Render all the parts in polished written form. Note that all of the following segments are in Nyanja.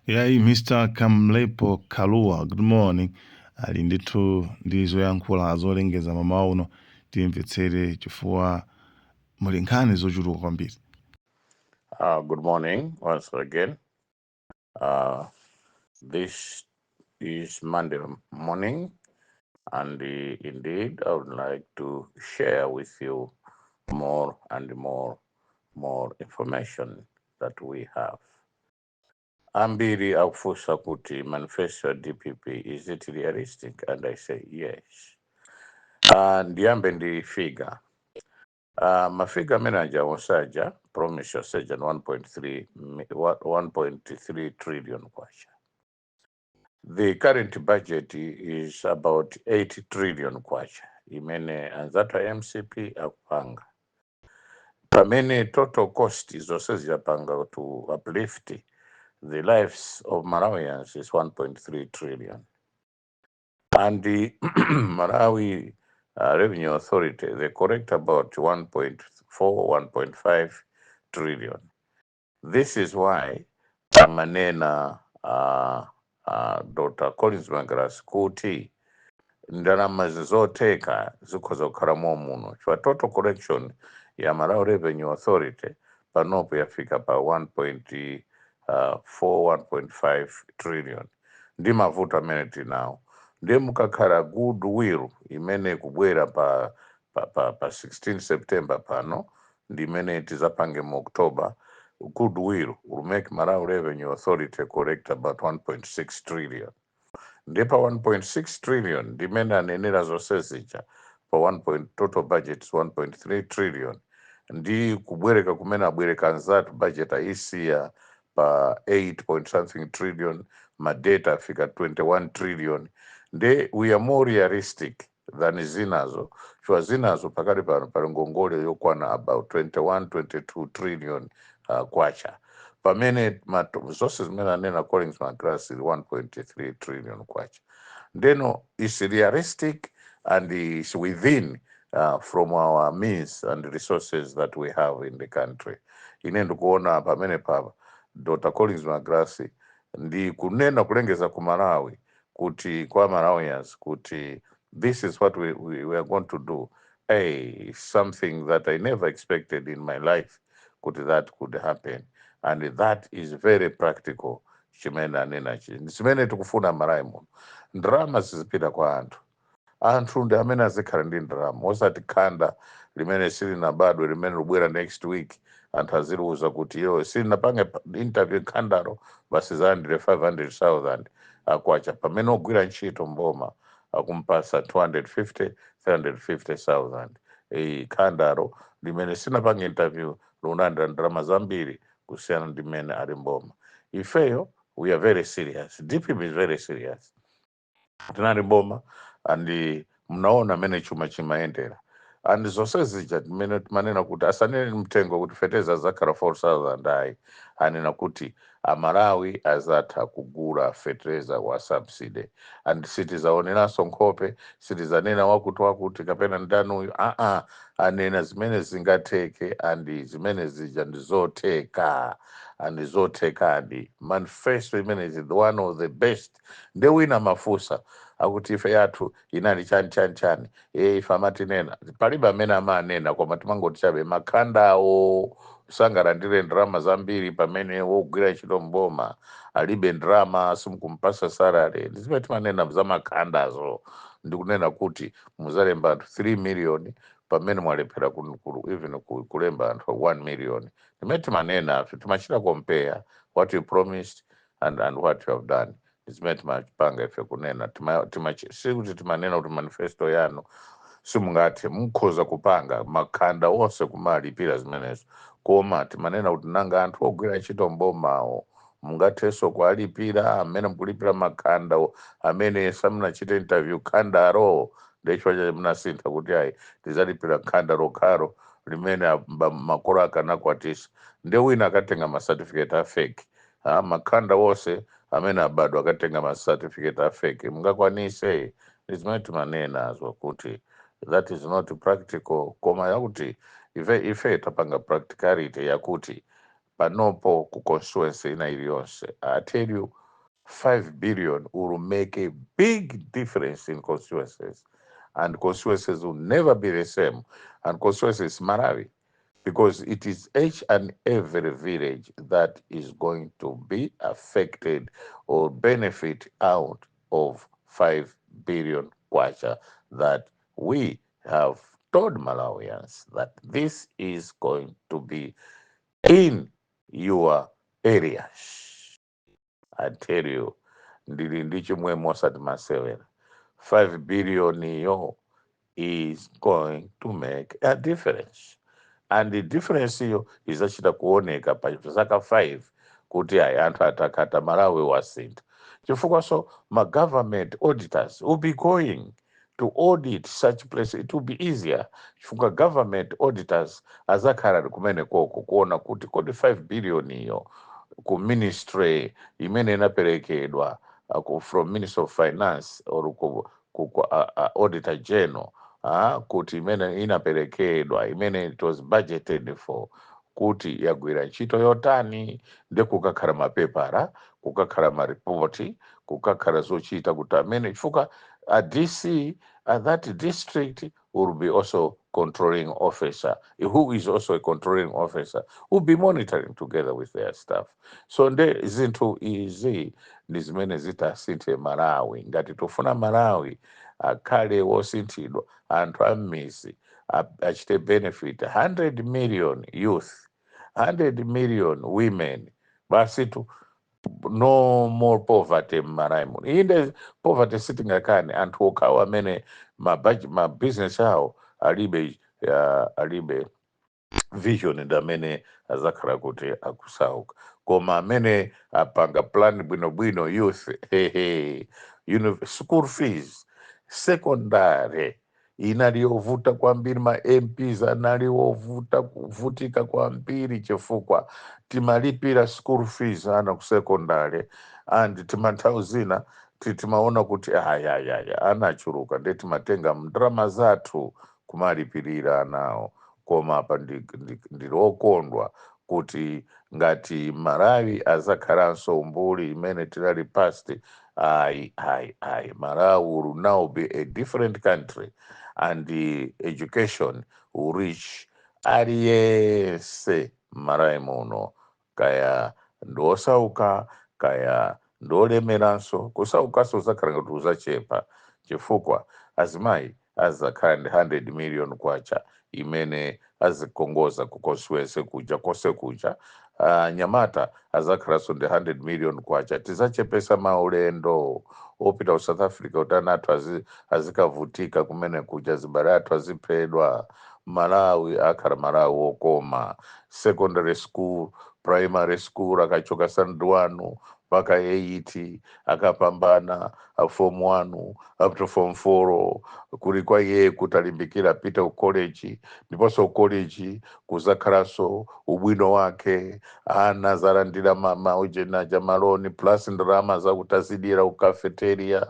Yayi Mr. Kamlepo Kalua, good morning. Ali ndithu ndi zoyankhula zolengeza mamawa uno timvetsere chifukwa muli nkhani zochuluka kwambiri. Good morning once again. This is Monday morning, and indeed, I would like to share with you more and more information that we have. Ambiri akufunsa kuti manifesto ya DPP, is it realistic? And I say yes. Ndiyambe ndi figa. Mafiga amene ajawosaja promise yoseja 1.3 trillion kwacha. The current budget is about 8 trillion kwacha imene anzathu MCP akupanga. Pamene total cost zonse zijapanga to uplift the lives of Malawians is 1.3 trillion. And the Malawi Revenue Authority, they collect about 1.4, 1.5 trillion. This is why Manena Dr. Collins Magras kuti ndalama zizoteka zikhoza kukhala muno. Chwa total collection ya Malawi Revenue Authority panopo yafika pa 1.4, 1.5 trillion. Ndi mavuto amene tinawo. Ndiye mukakhala goodwill imene kubwera pa 16 September pano, ndi imene tizapange mu October. Goodwill will make Malawi Revenue Authority collect about 1.6 trillion. Ndiye pa 1.6 trillion ndi imene anenera zonse zija pa total budget is 1.3 trillion. Ndi kubwereka kumene abwereka nzatu budget aisiya pa 8 point something trillion, madata afika 21 trillion. We are more realistic than zinazo. Chwa zinazo pakati pano pali ngongole yokwana about 21, 22 trillion kwacha. Pamene zonse zimene anena Collins Magras 1.3 trillion kwacha. Ndeno is realistic and is within from our means and resources that we have in the country. Ine ndikuona pamene papa Dr. Collins Magras ndi kunena kulengeza ku Malawi kuti kwa Malawians kuti this is what we are going to do. Something that I never expected in my life kuti that could happen, and that is very practical. Chimene anena chimene tikufuna Malawi muno ndrama zizipita kwa anthu ndi amene azikhala ndi ndrama osati khanda limene silinabadwe limene lubwera next week anthu aziruza kuti yo silinapange interview khandalo basi zalandire 500,000 akwacha pamene ogwira ntchito mboma akumpasa 250, 350,000 khandalo limene sinapange interview lunalandira ndrama zambiri kusiyana ndi mmene ali mboma. Ifeyo we are very serious. DPP is very serious. Tinali mboma and mnaona mene chuma chimaendera and zonse zija mene manena kuti asanene mtengo kuti feteza zakhala 4,000 anena kuti Amalawi azatha kugula fetereza wa subsidy and sitizaoneranso nkhope sitizanena wakuti kapena ndani uyu anena zimene zingatheke and zimene zija ndizoteka and zotekadi. Manifesto imene is one of the best. Nde wina mafusa akuti ife yathu inali chani ife amatinena palibe amene amanena koma timangoti chabe makhandawo sangalandire ndrama zambiri pamene wogwira ntchito mboma alibe ndrama simukumpasa salary. Ndizimene timanena za makhandazo ndikunena kuti muzalemba anthu 3 million pamene mwalephera even kulemba anthu 1 million. Ndimene timanena timachita compare what you promised and what you have done. Ndizimene timapanga ife kunena sikuti timanena kuti manifesto yanu simungathe mukhoza kupanga makhanda onse kumalipira zimenezo koma timanena kuti nanga anthu ogwira ntchito mbomawo mungathenso kualipira amene mukulipira makhanda amene samunachite interview khandaro ndecho chache munasintha kuti tizalipira khanda lokhalo limene makolo akanakwatisa. Nde wina akatenga macertificate afake makhanda wonse amene abadwa akatenga macertificate afake mungakwanise. Ndizimene timanenazo kuti that is not practical koma yakuti ife tapanga practicality yakuti panopo ku constituency ina iliyonse. I tell you 5 billion will make a big difference in constituencies, and constituencies will never be the same. And constituencies Malawi, because it is each and every village that is going to be affected or benefit out of 5 billion kwacha that we have told Malawians that this is going to be in your areas. I tell you, ndili ndi chimwemwe osati masewera. 5 billion iyo is going to make a difference, and the difference iyo izachita kuoneka pa zaka 5 kuti ayi anthu atakata Malawi wasintha, chifukwa so ma government auditors will be going to audit such place. It will be easier chifukwa government auditors azakhala kumene koko kuona kuti kodi 5 billion iyo ku ministry imene inaperekedwa from Minister of Finance or ku Auditor General kuti imene inaperekedwa imene it was budgeted for kuti yagwira ntchito yotani, nde kukakhala mapepara, kukakhala maripoti, kukakhala zochita kuti amene chifukwa a DC that district will be also controlling officer, who is also a controlling officer, will be monitoring together with their staff. So nde zinthu izi ndi zimene zitasinthe Malawi. Ngati tofuna Malawi akhale wosinthidwa, anthu am'mizi achite benefit 100 million youth, 100 million women, basi tu no more poverty m'Malawi muno. Inde poverty sitingakane, anthu okhawo amene ma business awo alibe vision ndi amene azakhala kuti akusauka, koma amene apanga plan bwinobwino youth school fees secondary inali yovuta kwambiri, ma MPs anali kuvutika kwambiri chifukwa timalipira school fees ana ku secondary, and timanthawi zina timaona kuti ayayaya anachuluka, nde timatenga ndalama zathu kumalipirira anawo. Koma apa ndilokondwa kuti ngati Malawi azakhalanso mbuli imene tinali past, Malawi will now be a different country, and the education will reach aliyense Malawi muno, kaya ndosauka kaya ndolemeranso. Kusaukanso zakhala ngati uzachepa chifukwa azimayi azakhala ndi 100 million kwacha imene azikongoza ku constituency kuja kose kuja. Nyamata azakhalanso ndi 100 million kwacha. Tizachepesa maulendo opita ku South Africa kuti ana athu azikavutika kumene kuja, zibale athu aziphedwa. Malawi akhala Malawi wokoma. Secondary school, primary school akachoka standard 1 mpaka 8 akapambana, form 1 up to form 4 kuli kwa iye kuti alimbikira apite ku college, ndiponso college kuzakhalanso ubwino wake, ana zalandira maujenaja maloni plus ndalama zakuti azidira ku cafeteria.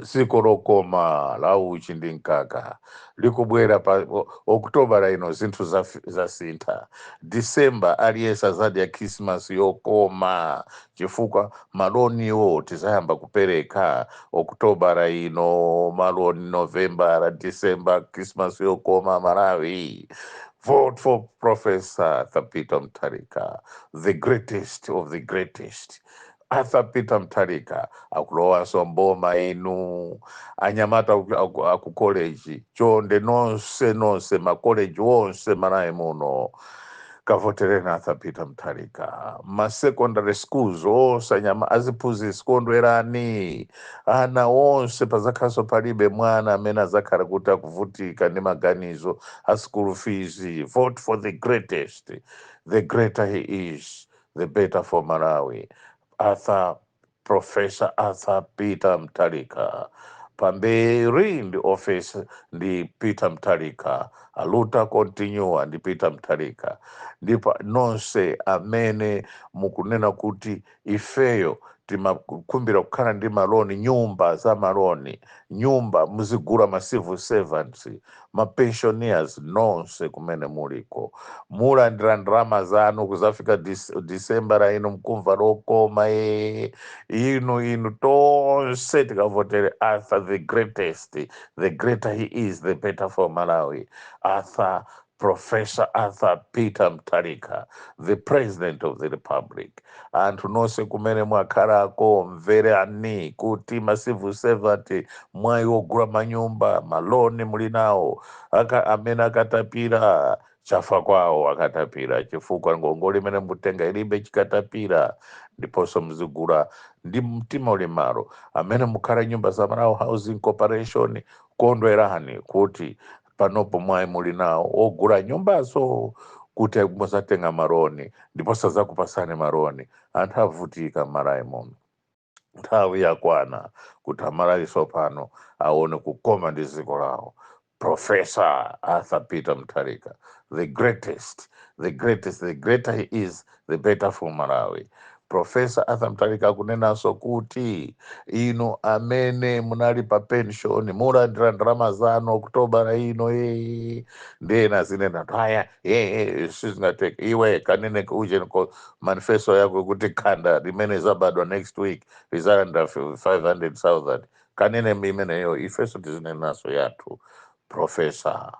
Dziko lokoma la uchi ndi mkaka likubwera pa Oktoba ino zinthu zasintha. December aliyense azadya Christmas yokoma chifukwa maloniwo tizayamba kupereka Oktoba ino, maloni November, December, Christmas yokoma Malawi. Vote for Professor Arthur Peter Mutharika, the greatest of the greatest. Arthur Peter Mutharika akulowanso mboma inu, anyamata aku college chonde nonse makoleji wonse Malawi muno kavotereni Arthur Peter Mutharika. Ma secondary schools onse aziphunzitsi kondwerani, ana onse pazakhalanso palibe mwana amene azakhala kuti akuvutika ndi maganizo a school fees. Vote for the greatest. The greater he is, the better for Malawi. Professor Arthur Peter Mutharika. Pamberi ndi office ndi Peter Mutharika, aluta continua ndi Peter Mutharika. Ndipo nonse amene mukunena kuti ifeyo timakumbira kukhala ndi maloni, nyumba za maloni, nyumba muzigula ma civil servants, ma pensioners nonse kumene muliko mulandira ndalama zanu kuzafika December ino mkumva lokoma inu tonse tikavotere Arthur the greatest, the greater he is the better for Malawi. Professor Arthur Peter Mutharika, the president of the republic. Anthu nonse kumene mwakhalako mvere ani kuti ma civil servant mwayi wogula manyumba, maloni muli nawo, amene akatapira chafa kwawo akatapira, chifukwa ngongole imene mutenga ilibe chikatapira, ndiponso mzigula ndi mtima ulimaro. Amene mukhala nyumba za Malawi Housing Corporation, kondwerani kuti panopo mwayi muli nawo ogula nyumbazo kuti musatenga maroni, ndiponso zakupasani maroni. Anthu avutika Malawi muno, nthawi yakwana kuti Amalawi pano aone kukoma ndi dziko lawo. Professor Arthur Peter Mutharika, the greatest, the greater he is, the better for Malawi. Professor Arthur Mutharika akunenanso kuti ino amene munali pa pension mulandira ndalama zanu Okutobala ino ndena zinena haya sizingateka iwe kanene uje manifesto yako kuti khanda limene zabadwa next week lizalanda 500,000 kanene imeneyo ifeso tizinenaso yathu. Professor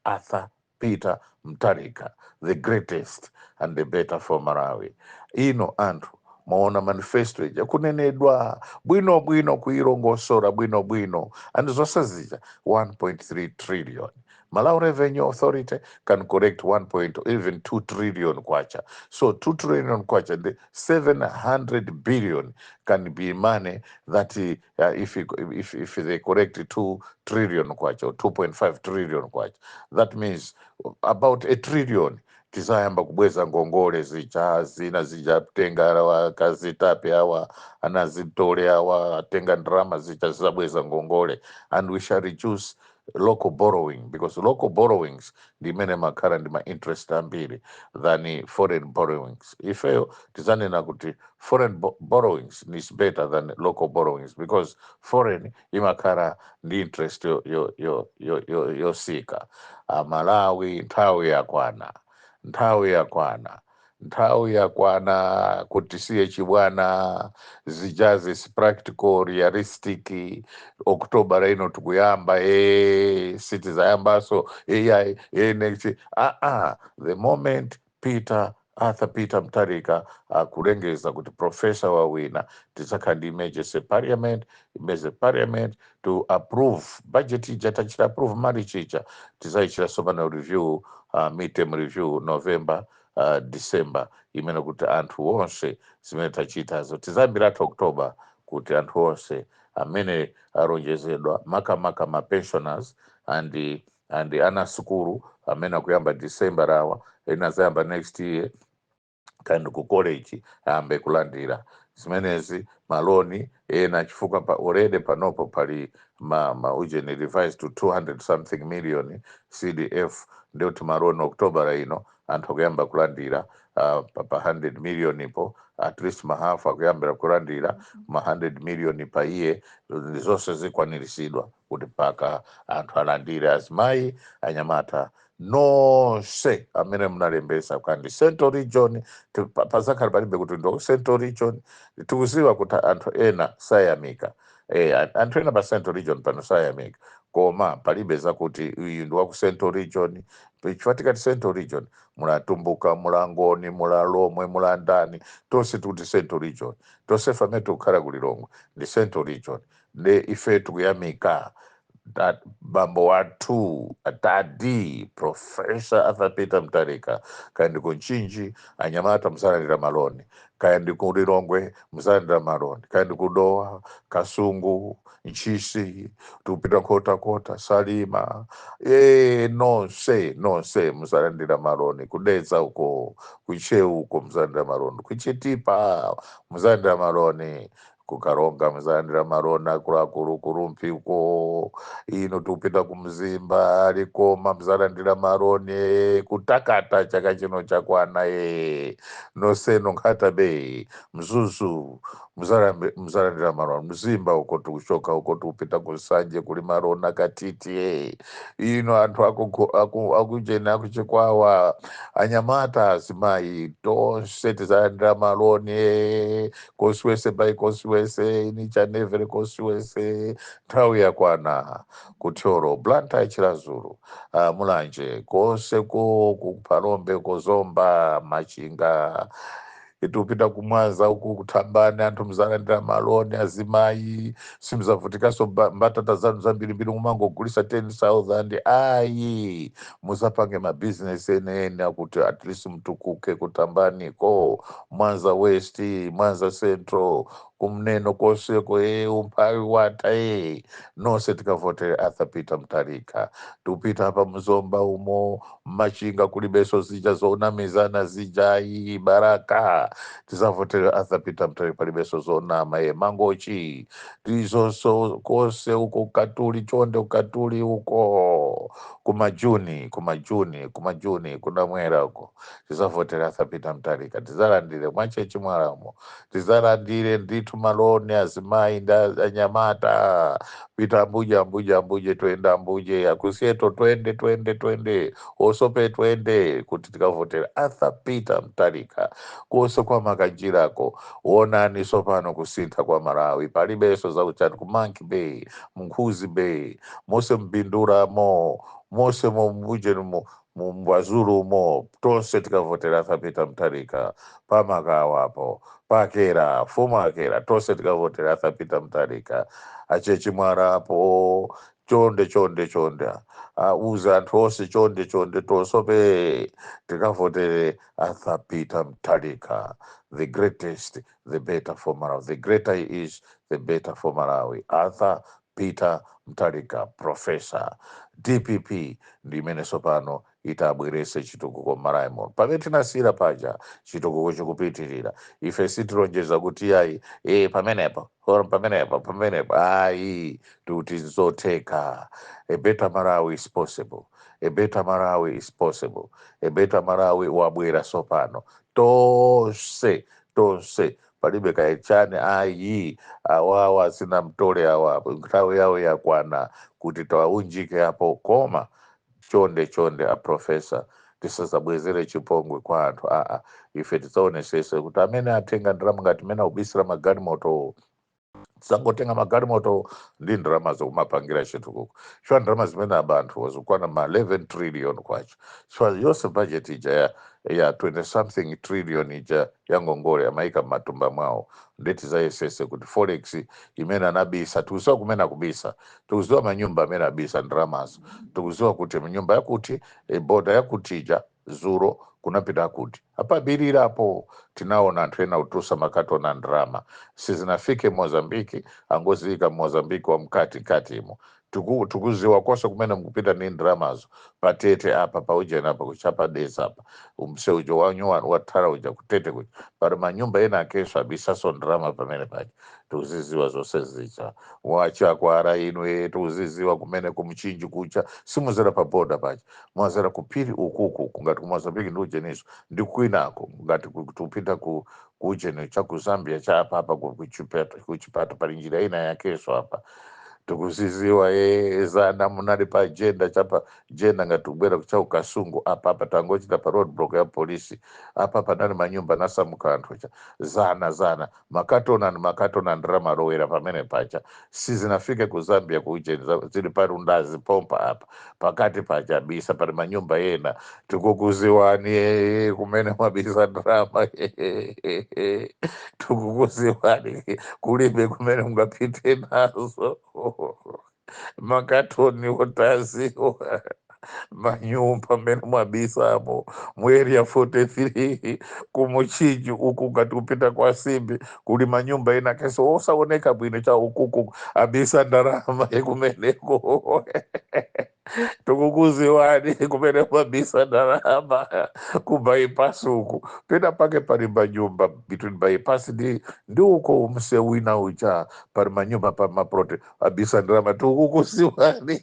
Arthur Peter Mutharika, the greatest and the better for Malawi. Ino anthu maona manifesto ija kunenedwa bwino kuilongosora bwino and zonse zija 1.3 trillion. Malawi Revenue Authority can collect 1.2 trillion kwacha. So 2 trillion kwacha, the 700 billion can be money that if they collect 2 trillion kwacha or 2.5 trillion kwacha, that means about 1 trillion tizayamba kubweza ngongole zina zijatenga wakazitape awa anazitole awa atenga ndrama zizabweza ngongole, and we shall reduce local borrowing, because local borrowings ndimene makhala ndi ma interest ambiri than foreign borrowings. Ifeyo tizanena kuti foreign borrowings is better than local borrowings, because foreign imakhala ndi interest yosika. Malawi nthawi yakwana kuti siye chibwana zijazi practical realistic Okutobala ino tikuyamba sitizayambaso next the moment Arthur Peter Mutharika kulengeza kuti professor wawina tisakha ndi emergency parliament to approve budget ija tachita approve mali chicha tizayichira sopano review midterm review November December imene kuti anthu onse zimene tachitazo tizayambiratu October kuti anthu onse amene alonjezedwa makamaka ma pensioners and ana sukulu amene akuyamba December awa ena azayamba next year kandi ku college ayambe kulandira zimenezi maloni ena chifukwa already panopo pali ujeni revised to 200 something million CDF ndio kuti maloni Okutobala ino anthu akuyamba kulandira pa 100 million ipo at least mahafu akuyambira kulandira ma 100 million pa iye zonse zikwaniritsidwa kuti paka anthu alandire azimayi anyamata nonse amene munalembesa kandi Central Region pazakhala palibe kuti ndo Central Region tikuziwa kuti anthu ena sayamika anthu ena pa Central Region pano sayamika koma palibe zakuti uyu ndi waku Central Region. Chifukwa tikati Central Region mulatumbuka mulangoni mulalomwe mulandani tonse tikuti Central Region tonse famene tikukhala kulilongwe ndi Central Region. Ne ife tikuyamika bambo wathu atadi Professor Arthur Peter Mutharika kandi kunchinji anyamata musalandira maloni, kandi kulilongwe musalandira maloni, kandi kudowa Kasungu Nchisi tupita kota Salima nonse musalandira maloni, kudetsa uko kucheu uko musalandira maloni, kuchitipa musalandira maloni, kukaronga muzalandira maroni akuluakulu kurumpi uko, ino tikupita kumzimba alikoma muzalandira maroni kutakata chaka chino chakwana noseno nkhata bei mzuzu muzalandira maroni mzimba uko tikushoka uko tikupita kusanje kuli maroni akatiti ino anthu akujeni akuchikwawa anyamata azimai tonse tizalandira maroni konsiwese bai konsiwese inichanevere konsiwese nthawi yakwana kutyoro blanta ichilazulu mulanje konse kupalombe kozomba machinga tikupita kumwaza uku kuthambani anthu muzalandira maroni azimai simuzavutikanso mbatata zanu zambirimbiri mumangogulisa 10,000 ayi muzapange mabhizinesi enene akuti at least mtukuke kutambaniko Mwanza West, Mwanza Central, kumneno koseko umphawi wata nonse tikavotera Arthur Peter Mutharika. Tupita hapa mzomba umo machinga kulibeso zija zonamizana zijayi baraka tizavotera Arthur Peter Mutharika palibeso zonama mangochi tizonso kose uko Katuli chonde ukatuli uko kumajuni kunamwera uko tizavotera Arthur Peter Mutharika tizalandire mwachechi mwaramo tizalandire ndithu maloni azimai anyamata pita ambuje twende ambuje akusieto twende osope twende kuti tikavotera Arthur Peter Mutharika kose kwa makajirako wonani sopano kusintha kwa Malawi palibeso zauchati ku Monkey Bay Mkhuzi Bay mose mbinduramo mose mumuje mumbwazulu mo tonse tikavotera Arthur Peter Mutharika pamakawapo pakera fuma akera tonse tikavotera Arthur Peter Mutharika achechi mwarapo chonde uza anthu onse chonde tosope tikavotere Arthur Peter Mutharika. The greatest, the better for Malawi. The greater he is, the better for Malawi. Arthur Peter Mutharika, professor DPP ndimene sopano itabwerese chitukuko Malawi pamene tinasira paja chitukuko chikupitirira ife sitilonjeza kuti yayi pamenepo ayi tuti zotheka. A better Malawi is possible. A better Malawi is possible. A better Malawi wabwera sopano tonse palibe kaichane ayi awawa sina mtole awapo nthawi yawo yakwana kuti tawaunjike apo koma chonde aprofesa tisazabwezere chipongwe kwa anthu ife tisaonesese kuti amene atenga ndalama ngati mene ubisira magalimoto tisangotenga magalimoto ndi ndalama zokumapangira chitukuko chifukwa ndalama zimene abantu wazikwana ma 11 trillion kwacho chifukwa yonse budget ija ya 20 something trillion ija ya ngongole amaika mmatumba mwawo ndeti zayesese kuti forex imene anabisa tikuziwa kumene akubisa tikuziwa manyumba amene abisa ndalamazo tikuziwa kuti mnyumba yakuti boda yakuti ija zuro kunapita kuti apabirirapo tinaona anthu ena utusa makatona ndalama sizinafike Mozambiki angoziyika Mozambiki wa mkati imo tukuziwa kosa kumene mkupita ni ndalamazo patete apa paujeni apa kuchapa desa apa umse ujo wanyowa wathara uja kutete kuja pali manyumba ena akeso abisaso ndalama pamene paja tukuziziwa zonse zicha wachakwara ino tukuziziwa kumene kumchinji kucha simuzera pa boda paja mwazera kupiri ukuku ngati ku Mozambiki ndi ujeniso ndi kwinako ngati kupita ujeni cha ku Zambia cha apa kuchipata pali njira ina yakeso apa tukuziziwa zana munali pa jenda chapa jenda ngati kubwera kucha ukasungu apa tangochita pa roadblock ya polisi apa panali manyumba nasamuka anthu cha zana makatona ndalama lowera pamene pacha sizinafike ku Zambia kujeni zili pali undazi pompa apa pakati pacha bisa pali manyumba ena tikukuziwani kumene mwabisa ndalama tukukuziwani kulibe kumene mungapite nazo makatoni otaziwa manyumba mene mwabisamo mu area 43 kumuchinji uku ngati kupita kwa Simbi kuli manyumba ena keso osaoneka bwino cha ukuku abisa ndalama ekumeneko tukukuziwani kumene mwabisa ndalama ku bypass uku pena pake pali manyumba between bypass ndi uko msewu wina uja pali manyumba pa maprote abisa ndalama tukukuziwani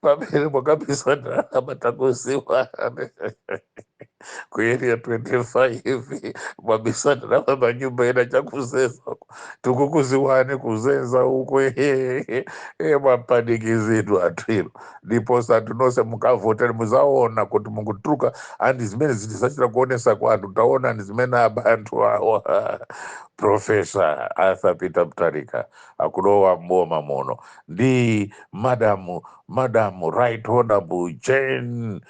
pamene mwakabisa ndalama takuziwani ku area 25 mwabisa ndalama manyumba ena chakuzenza tukukuziwani kuzenza uko mwapanikizidwa atwino ndiposa tinose mukavhotera muzaona kuti mukutuluka andi zimene zitisachita kuonesa kwanthu taona ndi zimene abantu awa Profesa Arthur Peter Mutharika akulowa mboma muno ndi madamu right honorable Jane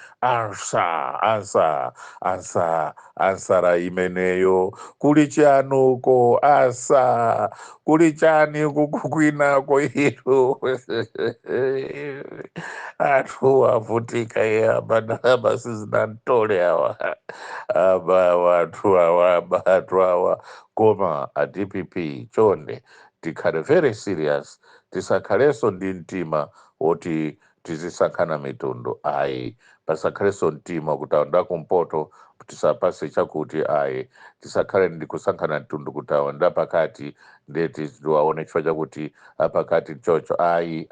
ansara imeneyo kuli chanuko asa kuli chani kukwinako ilo anthu avutika abadalama sizinantole awa wanthu awa koma a DPP chonde tikhale very serious tisakhalenso ndi mtima woti tizisankhana mitundu ayi pasakhaleso mtima kuti aonda kumpoto tisapase chakuti ayi tisakhale ndi kusankhana mtundu kuti aonda pakati ndeti tiwaone chifukwa chakuti apakati chocho ayi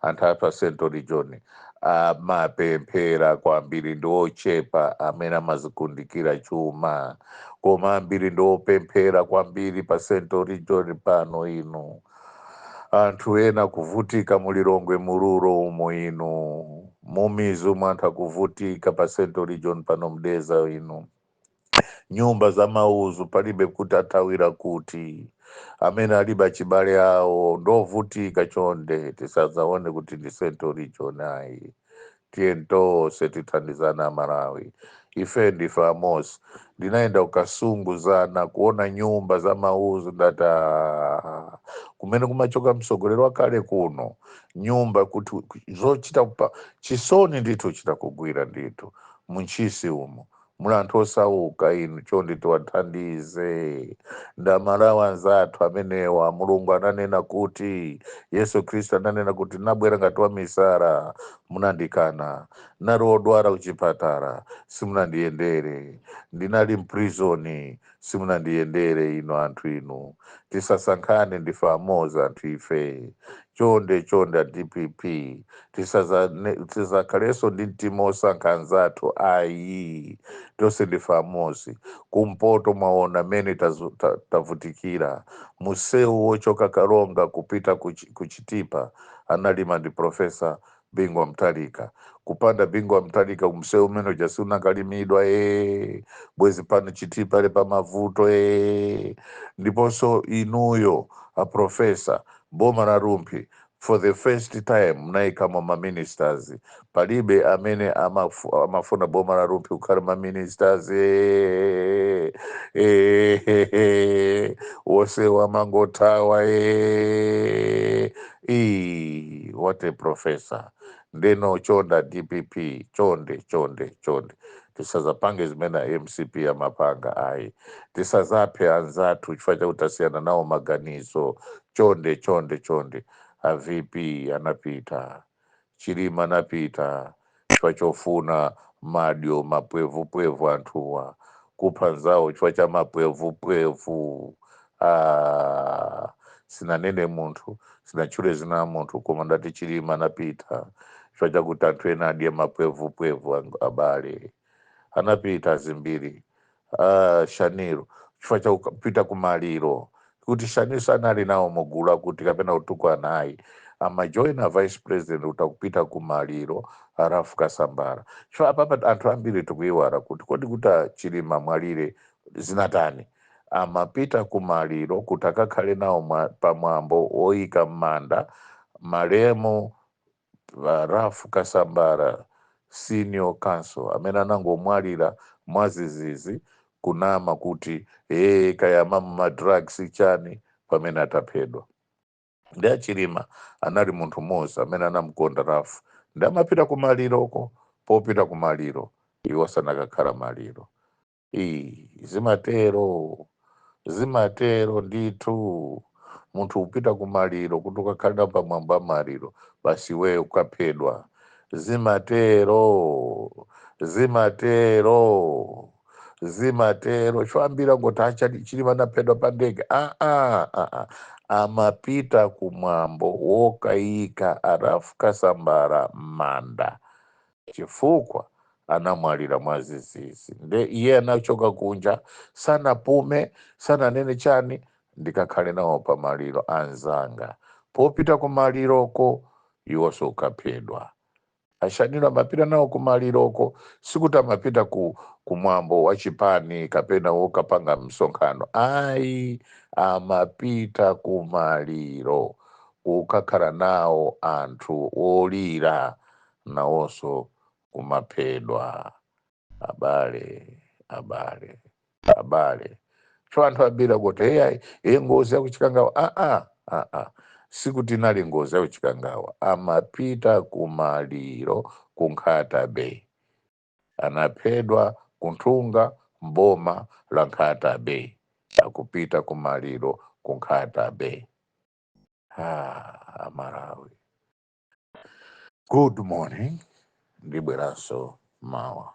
anthu apa Central Region amapemphera kwambiri ndi ochepa amene amazikundikira chuma koma ambiri ndi opemphera kwambiri pa Central Region pano ino anthu ena kuvutika mulilongwe muluro umo ino mumizu mwanthu akuvutika pa Central Region pano mdeza ino nyumba za mauzu palibe kuti athawira kuti amene alibe achibale awo ndovutika chonde tisadzaone kuti ndi Central Region ayi tiye tonse tithandizana Malawi ife ndife Amos ndinaenda ukasunguzana kuona nyumba za mauzu ndata kumene kumachoka mtsogoleri wakale kuno nyumba kuti zochita chisoni ndithu chitakugwira ndithu munchisi umo muli anthu osauka inu chonde tiwathandize ndamalawi anzathu amenewa mulungu ananena kuti Yesu Khristu ananena kuti nabwera ngati wamisala munandikana nali odwala kuchipatala simunandiyendere ndinali mprisoni simunandiyendere ino anthu inu tisasankhane ndife amozi anthu ife chonde a DPP tisakhalenso ndi mtima osankha anzathu ayi tonse ndife amozi kumpoto mwaona mene tavutikira musewu wochoka Kalonga kupita kuchitipa analima ndi Profesa Bingwa Mutharika kupanda Bingwa Mutharika kumsewu umene uja siunakalimidwa bwezi pano chitipa ali pa mavuto ndiponso inuyo aprofesa boma la Rumphi for the first time mnayikamo ma-ministers palibe amene amafuna boma la Rumphi kukhala ma-ministers wose wamangothawa what a professor ndeno chonda DPP chonde tisazapange zimene MCP amapanga ayi tisazaphe anzathu chifukwa chakuti tasiyana nawo maganizo chonde a VP anapita Chilima anapita chifukwa chofuna madyo mapwevupwevu anthuwa kupha nzawo chifukwa cha mapwevupwevu sinanene munthu sinatchule zina munthu koma ndati Chilima anapita chifukwa chakuti anthu ena adye mapwevupwevu abale anapita zimbiri Shaniro chifukwa cha kupita kumaliro kuti Shaniro sanali nawo mugulu kuti kapena utukwa naye amajoina vice president utakupita kumaliro Arafu Kasambara chifukwa apapa anthu ambiri tikuiwala kuti kodi kuti Chilima mwalire zinatani amapita kumaliro kuti akakhale nawo pamwambo oyika m'manda malemu Arafu Kasambara senior counsel amene anangomwalira mwazizizi kunama kuti kayama madrugs chani pamene ataphedwa ndi Achilima anali munthu mmodzi amene anamukonda Rafu ndi amapita kumaliroko popita kumaliro iwo sanakakhala maliro zimatero ndithu munthu upita kumaliro kuti ukakhalira pamwamba maliro basi wewe ukaphedwa. Zimatero choambira ngoti achili vanaphedwa pa ndege amapita kumwambo wokaika arafuka sambara manda chifukwa anamwalira mwazizizi. Nde iye anachoka kunja sana pume sana nene chani ndikakhale nawo pamaliro anzanga. Popita kumaliroko iwonso ukaphedwa. Ashanino amapita nawo kumaliroko sikuti amapita kumwambo wa chipani kapena wokapanga msonkhano, ayi amapita kumaliro ukakhala nawo anthu olira nawonso kumaphedwa. Abale cho anthu ambiri kuti heyi ngozi yakuchikangawa sikuti inali ngozi yakuchikangawa, amapita kumaliro kunkhata Bay, anaphedwa kunthunga mboma la Nkhata Bay, akupita kumaliro kunkhata Bay. Amalawi, good morning, ndibweranso mawa.